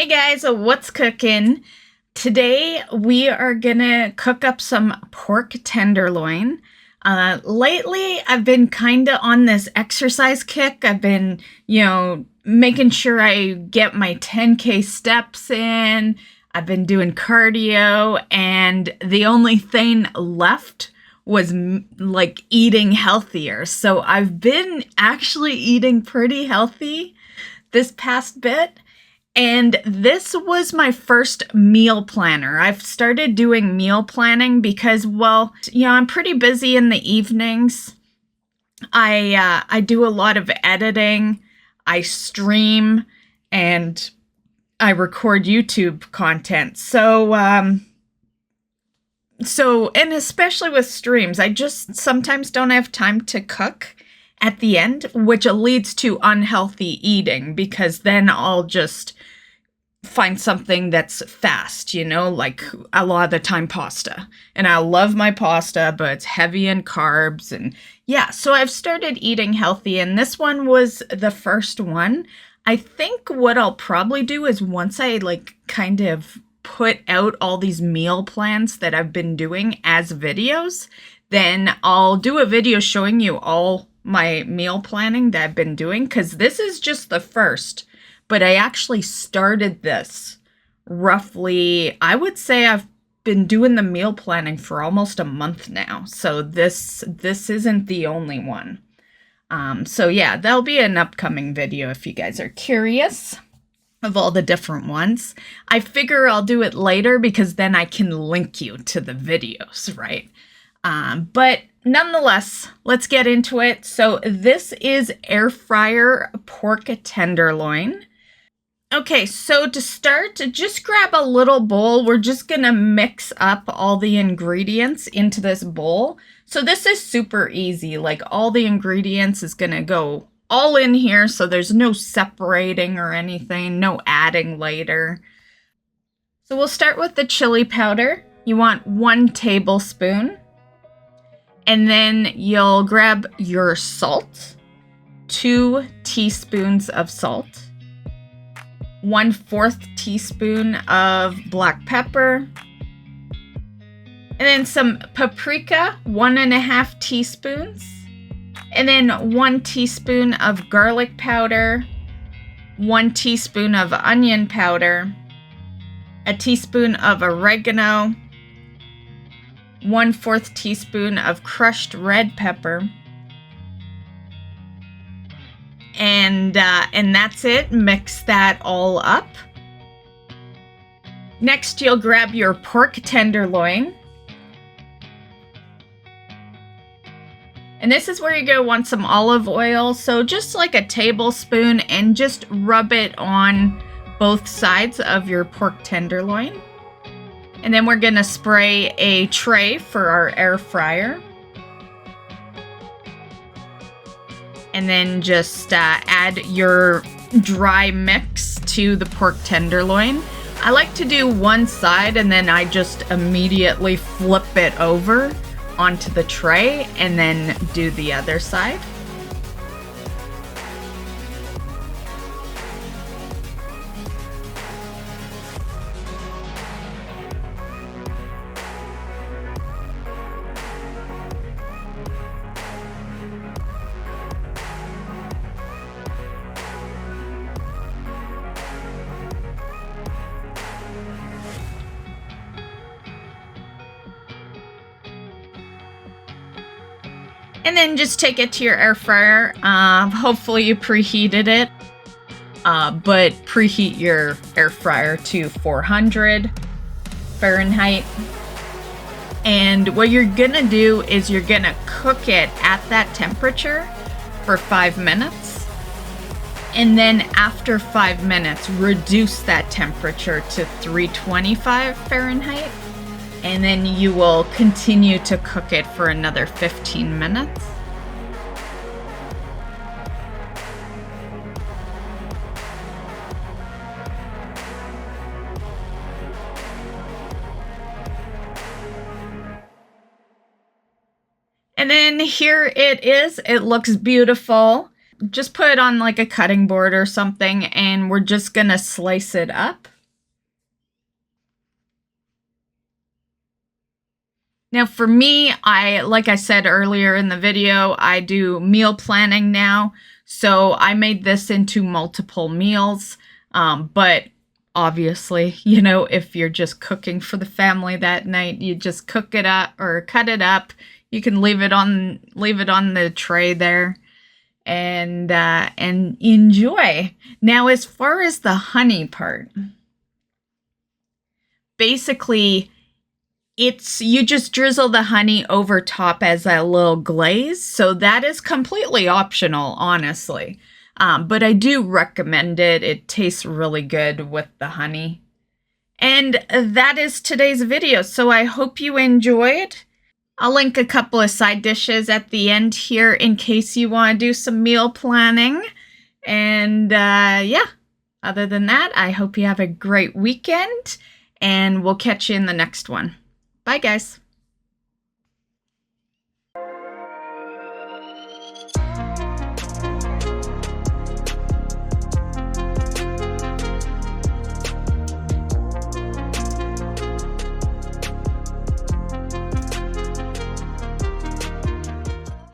Hey guys, what's cooking? Today we are gonna cook up some pork tenderloin. Lately I've been kind of on this exercise kick. I've been, making sure I get my 10K steps in. I've been doing cardio, and the only thing left was like eating healthier. So I've been actually eating pretty healthy this past bit. And this was my first meal planner. I've started doing meal planning because, I'm pretty busy in the evenings. I do a lot of editing. I stream and I record YouTube content. So and especially with streams, I just sometimes don't have time to cook at the end, which leads to unhealthy eating, because then I'll just find something that's fast, like a lot of the time pasta. And I love my pasta, but it's heavy in carbs. And yeah, so I've started eating healthy, and this one was the first one. I think what I'll probably do is, once I kind of put out all these meal plans that I've been doing as videos, then I'll do a video showing you all my meal planning that I've been doing, because this is just the first. But I actually started this roughly, I would say I've been doing the meal planning for almost a month now. So this isn't the only one. So yeah, that'll be an upcoming video if you guys are curious of all the different ones. I figure I'll do it later because then I can link you to the videos, right? But nonetheless, let's get into it. So this is air fryer pork tenderloin. Okay, so to start, just grab a little bowl. We're just gonna mix up all the ingredients into this bowl. So this is super easy. Like, all the ingredients is gonna go all in here, so there's no separating or anything, no adding later. So we'll start with the chili powder. You want 1 tablespoon. And then you'll grab your salt, 2 teaspoons of salt, 1/4 teaspoon of black pepper, and then some paprika, 1.5 teaspoons, and then 1 teaspoon of garlic powder, 1 teaspoon of onion powder, a teaspoon of oregano, 1/4 teaspoon of crushed red pepper, and that's it. Mix that all up. Next, you'll grab your pork tenderloin, and this is where you're gonna want some olive oil. So just like a tablespoon, and just rub it on both sides of your pork tenderloin. And then we're gonna spray a tray for our air fryer. And then just add your dry mix to the pork tenderloin. I like to do one side, and then I just immediately flip it over onto the tray and then do the other side. And then just take it to your air fryer. Hopefully you preheated it, but preheat your air fryer to 400 Fahrenheit. And what you're gonna do is you're gonna cook it at that temperature for 5 minutes. And then after 5 minutes, reduce that temperature to 325 Fahrenheit. And then you will continue to cook it for another 15 minutes. And then here it is. It looks beautiful. Just put it on like a cutting board or something, and we're just gonna slice it up. Now for me, like I said earlier in the video, I do meal planning now. So I made this into multiple meals. But obviously, you know, if you're just cooking for the family that night, you just cook it up or cut it up. You can leave it on the tray there and enjoy. Now, as far as the honey part, basically you just drizzle the honey over top as a little glaze. So that is completely optional, honestly. But I do recommend it. It tastes really good with the honey. And that is today's video. So I hope you enjoyed. I'll link a couple of side dishes at the end here in case you want to do some meal planning. And yeah, other than that, I hope you have a great weekend. And we'll catch you in the next one. Bye, guys.